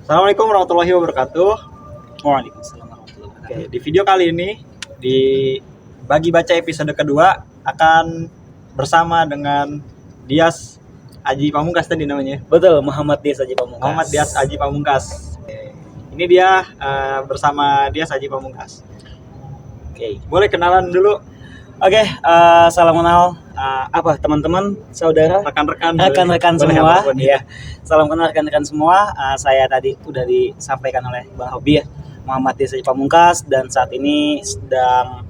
Assalamualaikum warahmatullahi wabarakatuh. Waalaikumsalam warahmatullahi Oke, wabarakatuh. di video kali ini di bagi baca episode kedua akan bersama dengan Dias Aji Pamungkas tadi namanya. Betul, Muhammad Dias Aji Pamungkas. Muhammad Dias Aji Pamungkas. Oke. Ini dia bersama Dias Aji Pamungkas. Oke. Boleh kenalan dulu Oke, salam kenal teman-teman, saudara, rekan-rekan rekan-rekan boleh semua. apapun. Iya. Salam kenal rekan-rekan semua. Saya tadi udah disampaikan oleh Bang Hobi ya, Muhammad Dias Aji Pamungkas, dan saat ini sedang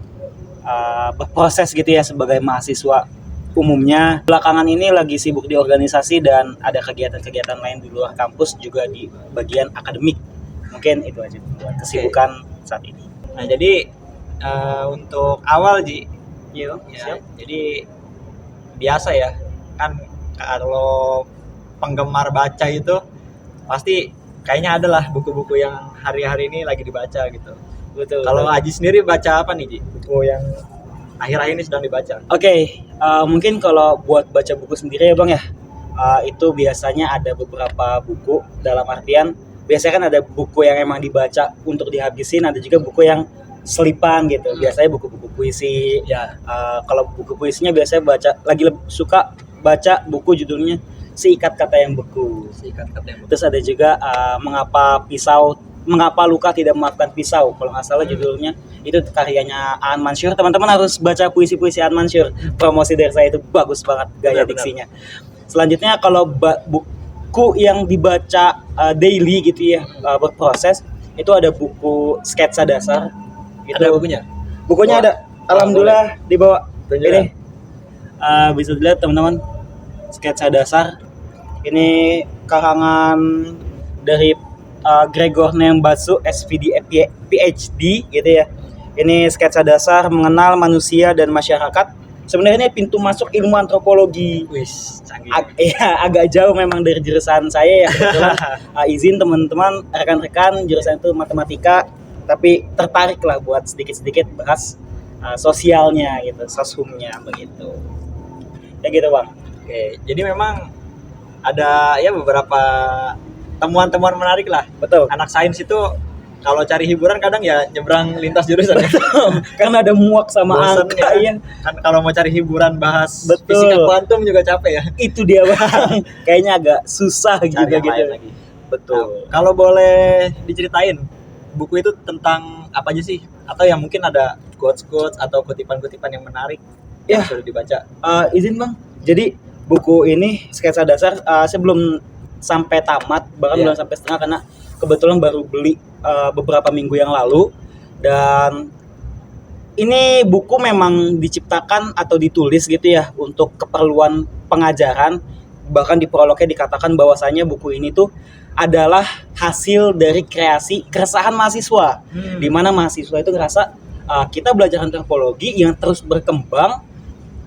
berproses gitu ya sebagai mahasiswa umumnya. Belakangan ini lagi sibuk di organisasi dan ada kegiatan-kegiatan lain di luar kampus juga di bagian akademik. Mungkin itu aja buat kesibukan saat ini. Nah, jadi untuk awal Ji, Yuk, ya, jadi biasa ya kan, kalau penggemar baca itu pasti kayaknya adalah buku-buku yang hari-hari ini lagi dibaca gitu. Betul. Kalau Aji sendiri baca apa nih Ji? Buku yang akhir-akhir ini sedang dibaca? Oke, mungkin kalau buat baca buku sendiri ya Bang ya, itu biasanya ada beberapa buku, dalam artian biasanya kan ada buku yang emang dibaca untuk dihabisin, ada juga buku yang selipan gitu. Biasanya buku-buku puisi. Ya. Kalau buku puisinya biasanya suka baca buku judulnya Seikat Kata Yang Beku. Seikat Kata Yang Beku. Terus ada juga Mengapa Luka Tidak Memaafkan Pisau, kalau nggak salah judulnya. Itu karyanya Aan Mansur. Teman-teman harus baca puisi-puisi Aan Mansur. Promosi dari saya, itu bagus banget gaya diksinya. Selanjutnya kalau buku yang dibaca daily gitu ya, berproses, itu ada buku sketsa dasar. Ada bukunya? Bukunya ada. Alhamdulillah dibawa. Tunjukkan. Ini bisa dilihat teman-teman, sketsa dasar. Ini karangan dari Gregor Nembatsu SVD PhD gitu ya. Ini sketsa dasar mengenal manusia dan masyarakat. Sebenarnya ini pintu masuk ilmu antropologi. Wis, canggih. Agak jauh memang dari jurusan saya ya. Kebetulan izin teman-teman, rekan-rekan, jurusan itu matematika, tapi tertarik lah buat sedikit-sedikit bahas sosialnya gitu, soshumnya begitu. Ya gitu Bang. Oke, jadi memang ada ya beberapa temuan-temuan menarik lah. Betul. Anak sains itu kalau cari hiburan kadang ya nyebrang lintas jurusan. Karena ada muak sama Bosen angka ya. ya. Kan kalau mau cari hiburan bahas Betul. fisika kuantum juga capek ya. Itu dia Bang. Kayaknya agak susah Cari juga yang gitu. lain lagi. Betul. Nah, kalau boleh diceritain buku itu tentang apa aja sih? Atau yang mungkin ada quotes-quotes atau kutipan-kutipan yang menarik yang Ya. sudah dibaca? Izin Bang. Jadi buku ini sketsa dasar saya belum sampai tamat, bahkan Iya. belum sampai setengah karena kebetulan baru beli beberapa minggu yang lalu. Dan ini buku memang diciptakan atau ditulis gitu ya untuk keperluan pengajaran. Bahkan di prolognya dikatakan bahwasanya buku ini tuh adalah hasil dari keresahan mahasiswa. Di mana mahasiswa itu ngerasa kita belajar antropologi yang terus berkembang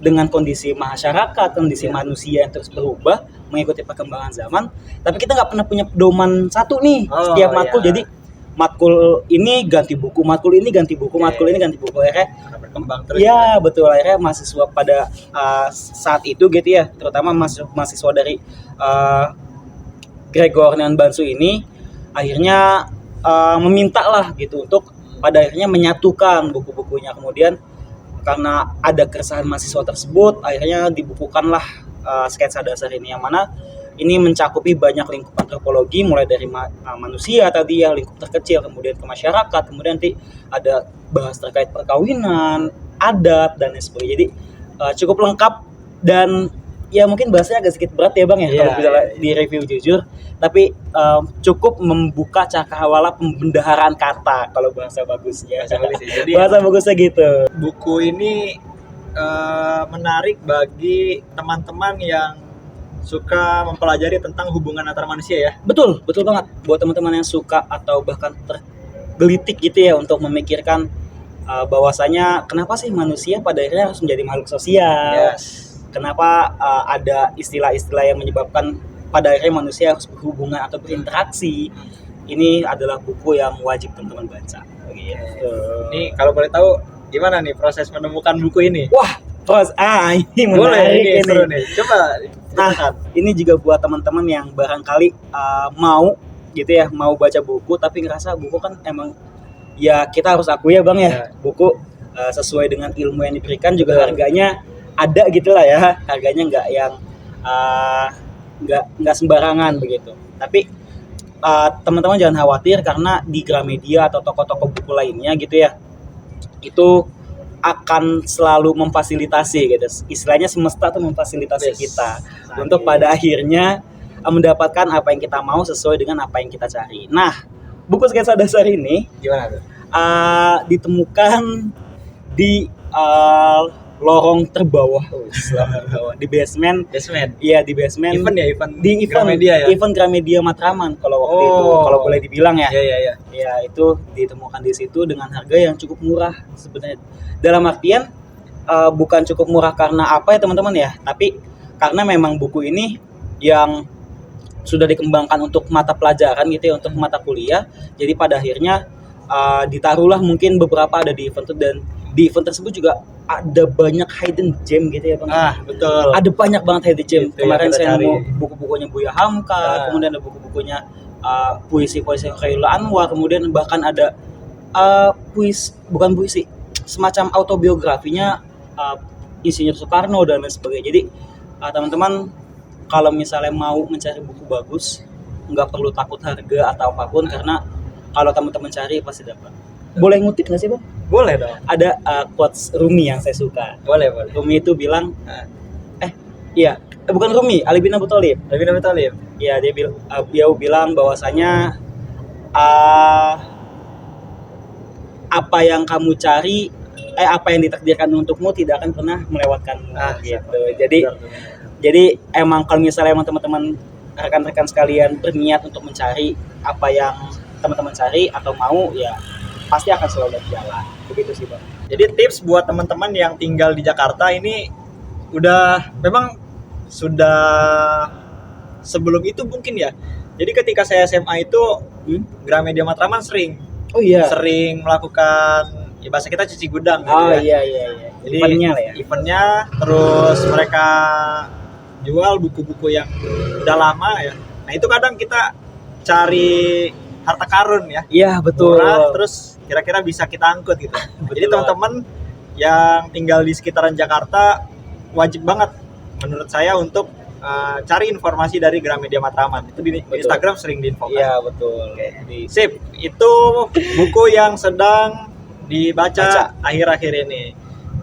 dengan kondisi masyarakat, kondisi manusia yang terus berubah mengikuti perkembangan zaman, tapi kita nggak pernah punya pedoman satu nih. Setiap matkul, jadi matkul ini ganti buku, matkul ini ganti buku, matkul ini ganti buku, akhirnya Berkembang terus. ya betul, akhirnya mahasiswa pada saat itu gitu ya, terutama mahasiswa dari Gregor Nembatsu ini akhirnya meminta lah gitu untuk pada akhirnya menyatukan buku-bukunya. Kemudian karena ada keresahan mahasiswa tersebut, akhirnya dibukukanlah sketsa dasar ini, yang mana ini mencakupi banyak lingkup antropologi, mulai dari manusia tadi ya, lingkup terkecil, kemudian ke masyarakat, kemudian nanti ada bahas terkait perkawinan, adat, dan lain sebagainya. Jadi cukup lengkap dan ya mungkin bahasanya agak sedikit berat ya Bang ya, kalau bisa di review jujur, tapi cukup membuka cakrawala pembendaharaan kata kalau bahasa bagusnya. Jadi Bahasa bagusnya gitu. buku ini menarik bagi teman-teman yang suka mempelajari tentang hubungan antar manusia ya. Betul banget. Buat teman-teman yang suka atau bahkan tergelitik gitu ya untuk memikirkan bahwasanya kenapa sih manusia pada akhirnya harus menjadi makhluk sosial. Yes. Kenapa ada istilah-istilah yang menyebabkan pada akhirnya manusia harus berhubungan atau berinteraksi. Ini adalah buku yang wajib teman-teman baca. Gitu. Ini kalau boleh tahu gimana nih proses menemukan buku ini? Wah, ini Boleh, menarik ini ini. seru nih. Coba Nah, ini juga buat teman-teman yang barangkali mau gitu ya, mau baca buku tapi ngerasa buku kan emang ya kita harus akui ya Bang ya, buku sesuai dengan ilmu yang diberikan juga harganya ada gitulah ya, harganya nggak yang nggak sembarangan begitu. Tapi teman-teman jangan khawatir karena di Gramedia atau toko-toko buku lainnya gitu ya, itu akan selalu memfasilitasi gitu. Istilahnya semesta tuh memfasilitasi kita untuk pada akhirnya mendapatkan apa yang kita mau sesuai dengan apa yang kita cari. Nah, buku sketsa dasar ini Gimana tuh? ditemukan di lorong terbawah, di basement. Iya, di basement. Di Gramedia ya. Event Gramedia Matraman kalau waktu itu, kalau boleh dibilang ya. Iya. Ya, itu ditemukan di situ dengan harga yang cukup murah sebenarnya. Dalam artian bukan cukup murah karena apa ya teman-teman ya, tapi karena memang buku ini yang sudah dikembangkan untuk mata pelajaran gitu ya, untuk mata kuliah. Jadi pada akhirnya ditaruhlah mungkin beberapa ada di event itu, dan di event tersebut juga ada banyak hidden gem gitu ya Bang. Betul. Ada banyak banget hidden gem. Itu Kemarin saya cari. nemu buku-bukunya Buya Hamka, kemudian ada buku-bukunya puisi-puisi Khairul Anwar, kemudian bahkan ada bukan puisi, semacam autobiografinya Insinyur Soekarno dan lain sebagainya. Jadi teman-teman kalau misalnya mau mencari buku bagus, nggak perlu takut harga atau apapun, karena kalau teman-teman cari pasti dapat. Boleh ngutip nggak sih Bang? Boleh dong. Ada quotes Rumi yang saya suka. Boleh. Rumi itu bilang, bukan Rumi, Ali bin Abi Thalib. Ya, dia bilang bahwasanya apa yang kamu cari, apa yang ditakdirkan untukmu tidak akan pernah melewatkanmu. Gitu. Jadi emang kalau misalnya emang teman-teman rekan-rekan sekalian berniat untuk mencari apa yang teman-teman cari atau mau, ya pasti akan selalu berjalan. Begitu sih Bang. Jadi tips buat teman-teman yang tinggal di Jakarta ini memang sudah sebelum itu mungkin ya. Jadi ketika saya SMA itu Gramedia Matraman sering melakukan ya bahasa kita cuci gudang gitu ya. Iya. Jadi eventnya terus mereka jual buku-buku yang udah lama ya. Nah itu kadang kita cari harta karun ya. Iya betul. Murah, terus kira-kira bisa kita angkut gitu. Jadi teman-teman yang tinggal di sekitaran Jakarta wajib banget menurut saya untuk cari informasi dari Gramedia Matraman. Itu di Instagram sering diinfokan. Iya betul. Sip, itu buku yang sedang dibaca akhir-akhir ini.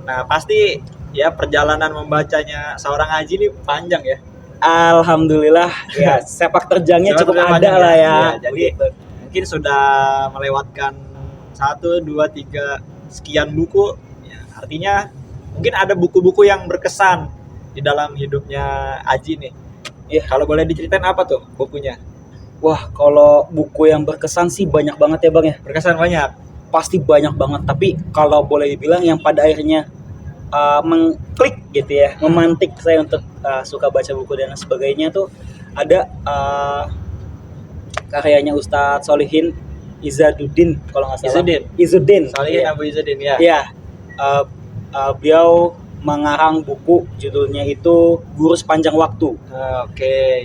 Nah pasti ya perjalanan membacanya seorang Haji ini panjang ya. Alhamdulillah ya, sepak terjangnya cukup ada lah ya. Jadi mungkin sudah melewatkan 1, 2, 3 sekian buku ya, artinya mungkin ada buku-buku yang berkesan di dalam hidupnya Aji nih. Ya, kalau boleh diceritain apa tuh bukunya? Wah, kalau buku yang berkesan sih banyak banget ya Bang ya. Berkesan banyak. Pasti banyak banget, tapi kalau boleh dibilang yang pada akhirnya mengklik gitu ya, memantik saya untuk suka baca buku dan sebagainya tuh ada karyanya Ustadz Solihin Izzuddin kalau nggak salah. Izzuddin. Solihin Abu Izzuddin ya. Iya. Beliau mengarang buku judulnya itu Guru Sepanjang Waktu.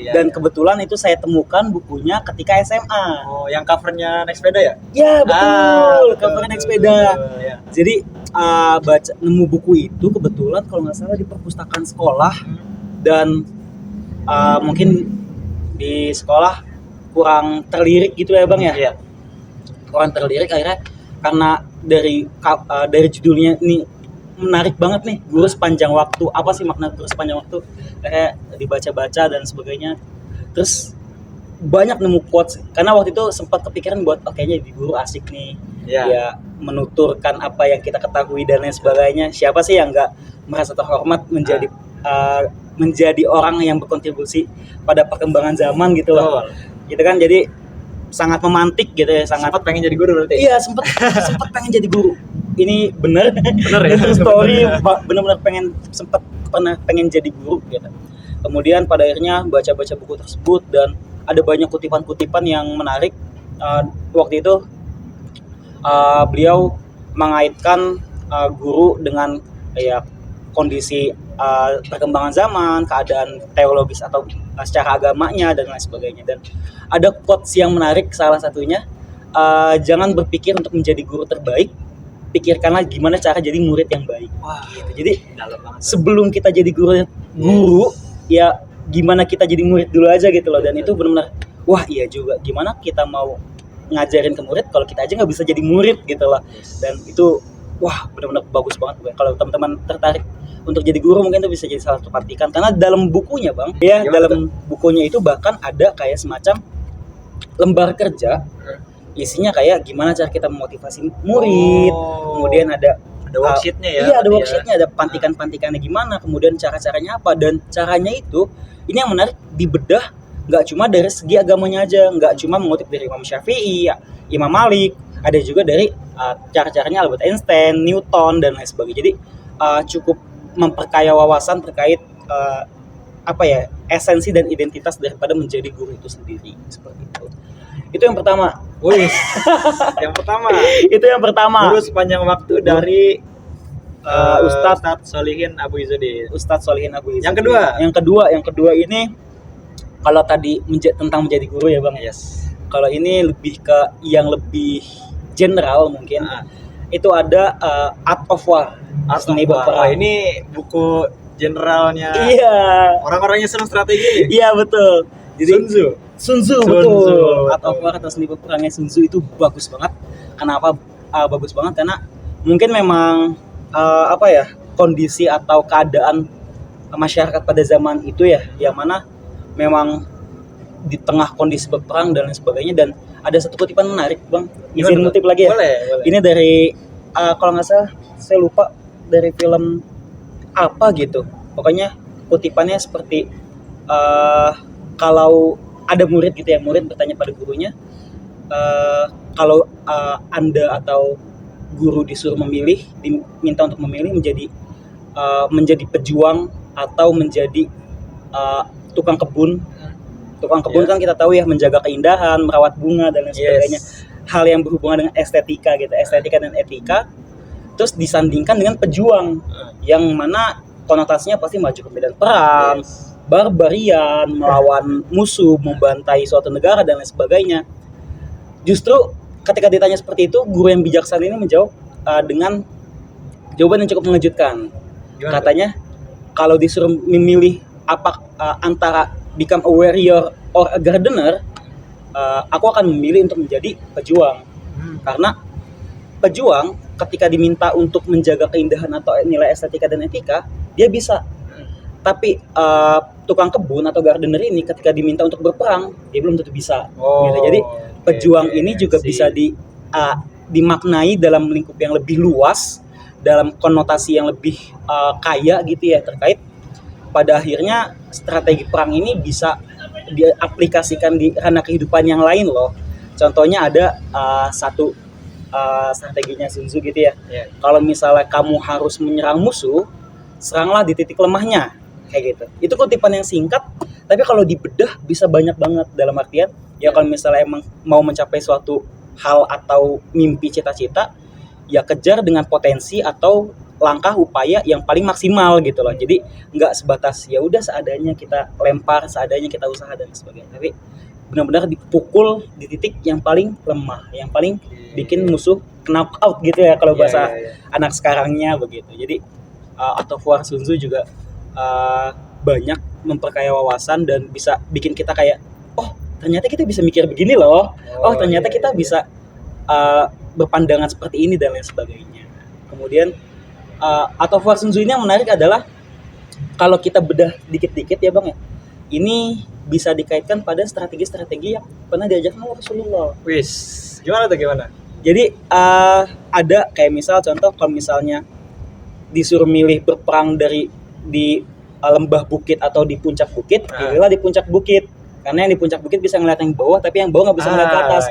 Ya. Dan kebetulan itu saya temukan bukunya ketika SMA. Oh, yang covernya naik sepeda ya? Ya betul, covernya naik sepeda. Ya. Jadi nemu buku itu kebetulan kalau nggak salah di perpustakaan sekolah, dan mungkin di sekolah kurang terlirik gitu ya Bang ya. Iya. Kurang terlirik akhirnya karena dari judulnya ini menarik banget nih, Guru Sepanjang Waktu. Apa sih makna Guru Sepanjang Waktu? Kayak dibaca-baca dan sebagainya. Terus banyak nemu quotes karena waktu itu sempat kepikiran buat kayaknya di guru asik nih. Ya menuturkan apa yang kita ketahui dan lain sebagainya. Siapa sih yang enggak merasa terhormat menjadi orang yang berkontribusi pada perkembangan zaman gitu loh. Gitu kan, jadi sangat memantik gitu ya, sempat pengen jadi guru berarti. Iya, sempat pengen jadi guru. Ini bener ya. True story, benar-benar pernah pengen jadi guru gitu. Kemudian pada akhirnya baca-baca buku tersebut dan ada banyak kutipan-kutipan yang menarik. Waktu itu beliau mengaitkan guru dengan kondisi perkembangan zaman, keadaan teologis atau secara agamanya dan lain sebagainya. Dan ada quotes yang menarik, salah satunya jangan berpikir untuk menjadi guru terbaik, pikirkanlah gimana cara jadi murid yang baik. Wah, Gitu. Jadi dalam banget. sebelum kita jadi guru ya gimana kita jadi murid dulu aja gitu loh. Dan itu benar-benar wah iya juga, gimana kita mau ngajarin ke murid kalau kita aja nggak bisa jadi murid gitu loh. Dan itu wah benar-benar bagus banget gue. Kalau teman-teman tertarik untuk jadi guru mungkin itu bisa jadi salah satu petikan, karena dalam bukunya bang ya, Gimana dalam bukunya itu bahkan ada kayak semacam lembar kerja, isinya kayak gimana cara kita memotivasi murid. Kemudian ada worksheetnya ya. iya ada berarti worksheetnya, ada pantikan-pantikannya gimana, kemudian cara-caranya apa. Dan caranya itu ini yang menarik, dibedah nggak cuma dari segi agamanya aja, nggak cuma mengutip dari Imam Syafi'i, Imam Malik, ada juga dari cara-caranya Albert Einstein, Newton dan lain sebagainya. Jadi cukup memperkaya wawasan terkait esensi dan identitas daripada menjadi guru itu sendiri, seperti itu. Itu yang pertama. Wih, yang pertama. Itu yang pertama. Guru sepanjang waktu dari Ustadz Solihin Abu Izzuddin. Ustadz Solihin Abu Izzuddin. Yang kedua ini kalau tadi tentang menjadi guru ya bang. Yes. Kalau ini lebih ke yang lebih general mungkin. Itu ada Art of War. Seni berperang. Ini buku generalnya. Iya. Orang-orang yang senang strategi. Iya betul. Jadi Sun Tzu betul. Art of betul. War atau seni berperangnya Sun Tzu itu bagus banget. Kenapa bagus banget? Karena mungkin memang kondisi atau keadaan masyarakat pada zaman itu ya, yang mana memang di tengah kondisi berperang dan lain sebagainya. Dan ada satu kutipan menarik bang, izin ngutip lagi ya. Boleh. Ini dari kalau nggak salah saya lupa dari film apa gitu. Pokoknya kutipannya seperti kalau ada murid gitu ya, murid bertanya pada gurunya, kalau Anda atau guru disuruh memilih, diminta untuk memilih menjadi pejuang atau menjadi tukang kebun. Tukang kebun kan kita tahu ya, menjaga keindahan, merawat bunga dan lain sebagainya. Hal yang berhubungan dengan estetika gitu, estetika dan etika. Terus disandingkan dengan pejuang, yang mana konotasinya pasti maju ke medan perang, barbarian, melawan musuh, membantai suatu negara dan lain sebagainya. Justru ketika ditanya seperti itu, guru yang bijaksana ini menjawab dengan jawaban yang cukup mengejutkan. Gimana? Katanya kalau disuruh memilih antara become a warrior or a gardener, aku akan memilih untuk menjadi pejuang. Karena pejuang ketika diminta untuk menjaga keindahan atau nilai estetika dan etika, dia bisa. Tapi tukang kebun atau gardener ini ketika diminta untuk berperang, dia belum tentu bisa. Gitu. Jadi pejuang ini juga bisa dimaknai dalam lingkup yang lebih luas, dalam konotasi yang lebih kaya gitu ya, terkait pada akhirnya strategi perang ini bisa diaplikasikan di ranah kehidupan yang lain loh. Contohnya ada satu strateginya Sun Tzu gitu ya. Kalau misalnya kamu harus menyerang musuh, seranglah di titik lemahnya, kayak gitu. Itu kutipan yang singkat, tapi kalau dibedah bisa banyak banget. Dalam artian ya, kalau misalnya emang mau mencapai suatu hal atau mimpi, cita-cita, ya kejar dengan potensi atau langkah upaya yang paling maksimal gitu loh. Jadi nggak sebatas ya udah seadanya kita lempar, seadanya kita usaha dan sebagainya, tapi benar-benar dipukul di titik yang paling lemah, yang paling bikin musuh knock out gitu ya kalau bahasa anak sekarangnya begitu. Jadi Art of War Sun Tzu juga banyak memperkaya wawasan dan bisa bikin kita kayak, oh ternyata kita bisa mikir begini loh, ternyata kita bisa berpandangan seperti ini dan lain sebagainya. Kemudian Art of War Sun Tzu ini yang menarik adalah kalau kita bedah dikit-dikit ya bang ya, ini bisa dikaitkan pada strategi-strategi yang pernah diajarkan oleh Rasulullah. Wis, gimana? Jadi ada kayak misal contoh, kalau misalnya disuruh milih berperang di lembah bukit atau di puncak bukit, pilihlah di puncak bukit. Karena yang di puncak bukit bisa ngeliat yang bawah, tapi yang bawah nggak bisa ngeliat ke atas.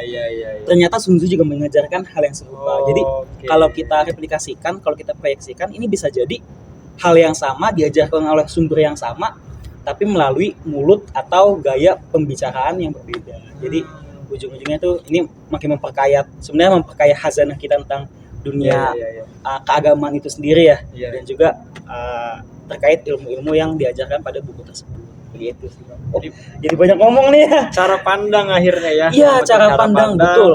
Ternyata Sun Tzu juga mengajarkan hal yang serupa. Jadi kalau kita replikasikan, kalau kita proyeksikan, ini bisa jadi hal yang sama diajarkan oleh sumber yang sama, tapi melalui mulut atau gaya pembicaraan yang berbeda. Jadi ujung-ujungnya tuh ini makin memperkaya khazanah kita tentang dunia keagamaan itu sendiri ya. Dan juga terkait ilmu-ilmu yang diajarkan pada buku tersebut. begitu sih Bang. Jadi banyak ngomong nih ya. Cara pandang akhirnya ya. Iya, Yang penting cara pandang, betul.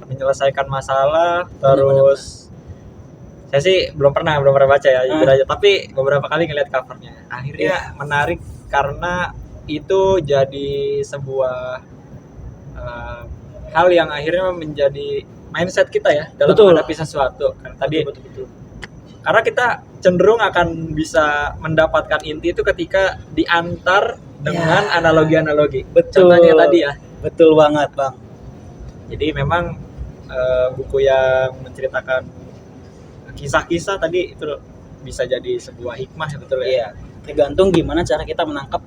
Menyelesaikan masalah, terus saya sih belum pernah baca ya, jujur aja. Tapi beberapa kali ngeliat covernya, akhirnya menarik karena itu jadi sebuah hal yang akhirnya menjadi mindset kita ya dalam menghadapi sesuatu. Karena tadi betul. Karena kita cenderung akan bisa mendapatkan inti itu ketika diantar dengan analogi-analogi. Betul. Contohnya tadi ya. Betul banget Bang. Jadi memang buku yang menceritakan kisah-kisah tadi itu bisa jadi sebuah hikmah ya, betul ya. Iya. Tergantung gimana cara kita menangkap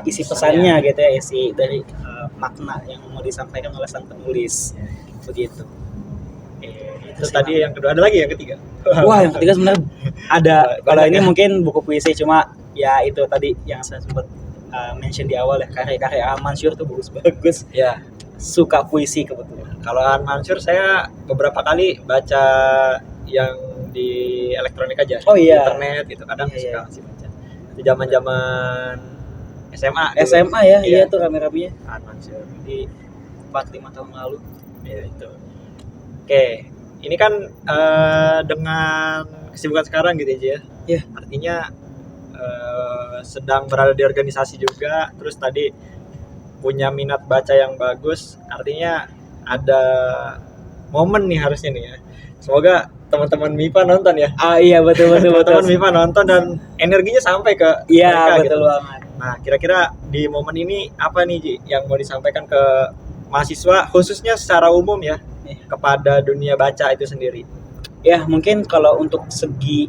isi pesannya gitu ya, isi dari makna yang mau disampaikan oleh sang penulis. Begitu. Terus tadi yang kedua, ada lagi yang ketiga? Wah, yang ketiga sebenarnya ada. Kalau ini mungkin buku puisi, cuma ya itu tadi yang saya sempat mention di awal ya, karya-karya Mansur tuh bagus-bagus. Ya, suka puisi kebetulan. Kalau Mansur saya beberapa kali baca yang di elektronik aja, di internet gitu, kadang suka masih baca. Itu zaman-zaman SMA. SMA ya, iya tuh rame-ramenya. Mansur di 4-5 tahun lalu. Ya itu. Oke. Ini kan dengan kesibukan sekarang gitu aja ya. Iya. Artinya sedang berada di organisasi juga, terus tadi punya minat baca yang bagus, artinya ada momen nih harusnya nih ya. Semoga teman-teman MIPA nonton ya. Iya betul. Teman-teman MIPA nonton dan energinya sampai ke betul mereka gitu. banget. Nah, kira-kira di momen ini apa nih Ji yang mau disampaikan ke mahasiswa khususnya secara umum ya, kepada dunia baca itu sendiri? Ya mungkin kalau untuk segi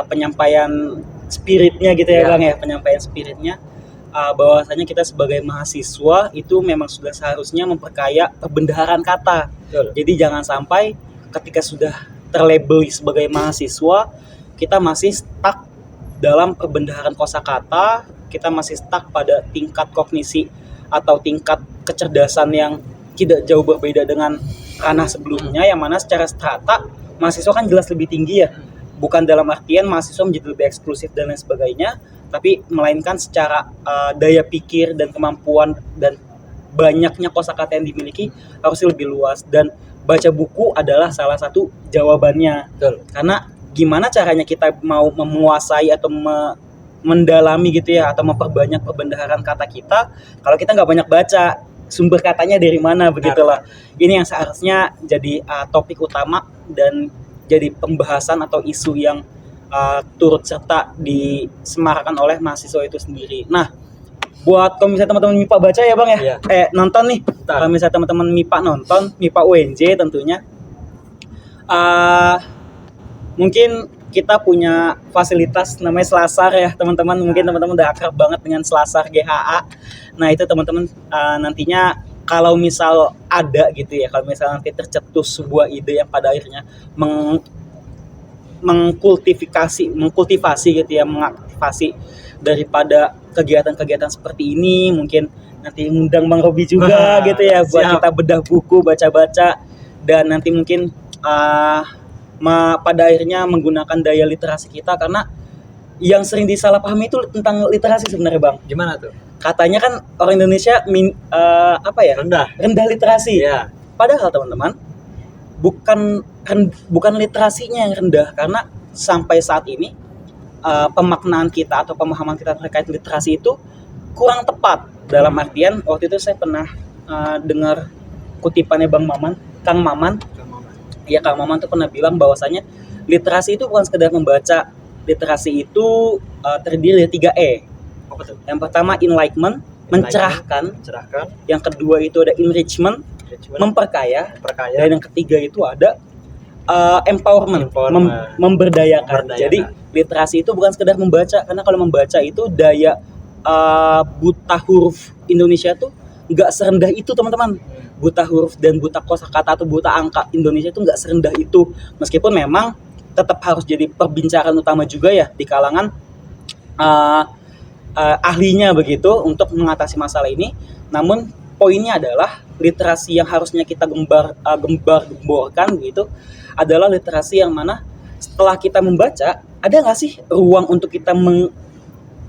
penyampaian spiritnya gitu ya Bang ya, penyampaian spiritnya bahwasanya kita sebagai mahasiswa itu memang sudah seharusnya memperkaya perbendaharaan kata. Betul. Jadi jangan sampai ketika sudah terlabeli sebagai mahasiswa kita masih stuck dalam perbendaharaan kosakata, kita masih stuck pada tingkat kognisi atau tingkat kecerdasan yang tidak jauh berbeda dengan ranah sebelumnya, yang mana secara strata mahasiswa kan jelas lebih tinggi ya. Bukan dalam artian mahasiswa menjadi lebih eksklusif dan lain sebagainya, tapi melainkan secara daya pikir dan kemampuan dan banyaknya kosakata yang dimiliki harus lebih luas, dan baca buku adalah salah satu jawabannya. Betul. Karena gimana caranya kita mau menguasai atau mendalami gitu ya, atau memperbanyak perbendaharaan kata kita kalau kita nggak banyak baca sumber katanya dari mana, begitulah. Ini yang seharusnya jadi topik utama dan jadi pembahasan atau isu yang turut serta disemarakan oleh mahasiswa itu sendiri. Nah, buat kalau misalnya teman-teman MIPA baca ya Bang ya, nonton nih. Kalau misalnya teman-teman MIPA nonton, MIPA UNJ tentunya, mungkin kita punya fasilitas namanya Selasar ya teman-teman. Mungkin teman-teman udah akrab banget dengan Selasar GHA. Nah itu teman-teman nantinya kalau misal ada gitu ya, kalau misal nanti tercetus sebuah ide yang pada akhirnya mengkultivasi gitu ya, mengaktifasi daripada kegiatan-kegiatan seperti ini, mungkin nanti ngundang Bang Robi juga gitu ya buat kita bedah buku, baca-baca, dan nanti mungkin pada akhirnya menggunakan daya literasi kita, karena yang sering disalahpahami itu tentang literasi sebenarnya Bang. Gimana tuh? Katanya kan orang Indonesia rendah literasi. Yeah. Padahal teman-teman bukan literasinya yang rendah, karena sampai saat ini pemaknaan kita atau pemahaman kita terkait literasi itu kurang tepat. Dalam artian waktu itu saya pernah dengar kutipannya Kang Maman. Ya, Kang Maman tuh pernah bilang bahwasanya literasi itu bukan sekedar membaca. Literasi itu terdiri dari 3 E. Apa tuh? Yang pertama enlightenment, mencerahkan. Yang kedua itu ada enrichment, memperkaya. Dan yang ketiga itu ada empowerment. Memberdayakan. Jadi literasi itu bukan sekedar membaca, karena kalau membaca itu daya buta huruf Indonesia tuh nggak serendah itu teman-teman. Buta huruf dan buta kosakata atau buta angka Indonesia itu nggak serendah itu, meskipun memang tetap harus jadi perbincangan utama juga ya di kalangan ahlinya begitu untuk mengatasi masalah ini. Namun poinnya adalah literasi yang harusnya kita gembar-gemborkan gitu adalah literasi yang mana setelah kita membaca, ada nggak sih ruang untuk kita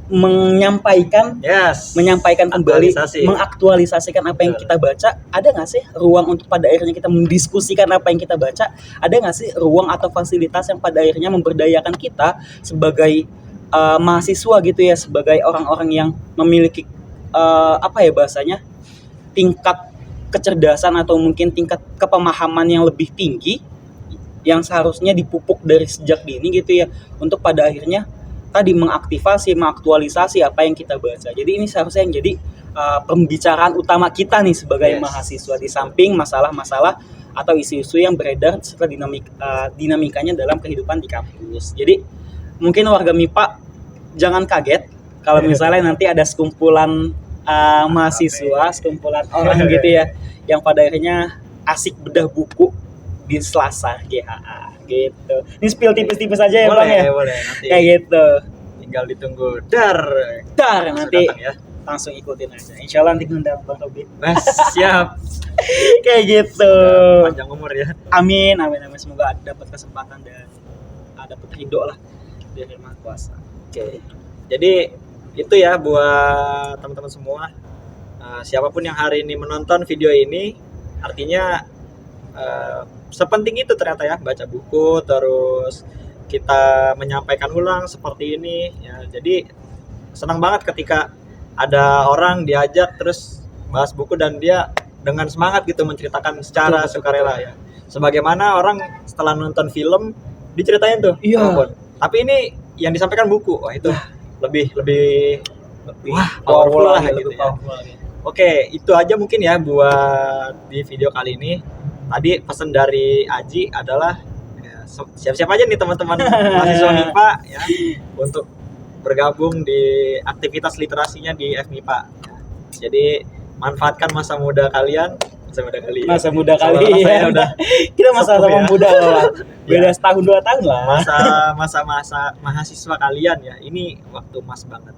menyampaikan Yes. kembali, Aktualisasi. mengaktualisasikan apa yang Betul. kita baca. Ada nggak sih ruang untuk pada akhirnya kita mendiskusikan apa yang kita baca? Ada nggak sih ruang atau fasilitas yang pada akhirnya memberdayakan kita sebagai mahasiswa gitu ya, sebagai orang-orang yang memiliki apa ya bahasanya, tingkat kecerdasan atau mungkin tingkat kepemahaman yang lebih tinggi yang seharusnya dipupuk dari sejak dini gitu ya, untuk pada akhirnya tadi mengaktualisasi apa yang kita baca. Jadi ini seharusnya yang jadi pembicaraan utama kita nih sebagai Yes. mahasiswa, di samping masalah-masalah atau isu-isu yang beredar serta dinamikanya dalam kehidupan di kampus. Jadi mungkin warga MIPA jangan kaget kalau misalnya nanti ada sekumpulan mahasiswa, sekumpulan orang gitu ya, yang pada akhirnya asik bedah buku di Selasa GHA gitu. Ini spill tipis-tipis aja ya Bang ya. Boleh nanti. Kayak gitu. Tinggal ditunggu dar Nanti datang ya. langsung ikutin aja. Insya Allah nanti ngundang Bang Robi. Mas, siap. Kayak gitu. Panjang umur ya. Amin. Semoga dapat kesempatan dan dapat ridho lah dari Maha Kuasa. Oke. Jadi itu ya buat teman-teman semua. Siapapun yang hari ini menonton video ini, artinya sepenting itu ternyata ya baca buku, terus kita menyampaikan ulang seperti ini ya. Jadi senang banget ketika ada orang diajak terus bahas buku dan dia dengan semangat gitu menceritakan secara Betul. sukarela ya. Sebagaimana orang setelah nonton film diceritain tuh. Iya. apapun. Tapi ini yang disampaikan buku. Wah, itu lebih wah, powerful powerful lah gitu gitu ya. Oke, itu aja mungkin ya buat di video kali ini. Tadi pesan dari Aji adalah ya, siap-siap aja nih teman-teman mahasiswa MIPA ya untuk bergabung di aktivitas literasinya di FMIPA. Jadi manfaatkan masa muda kalian. Masa muda Soalnya kali saya ya. udah Kita masa-masa sepuh ya. muda loh. Beda Ya. setahun 2 tahun lah. masa mahasiswa kalian ya. Ini waktu emas banget.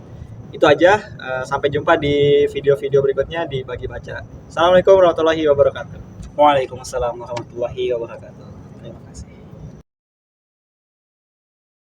Itu aja. Sampai jumpa di video-video berikutnya di Bagi Baca. Assalamualaikum warahmatullahi wabarakatuh. Waalaikumsalam warahmatullahi wabarakatuh. Terima kasih.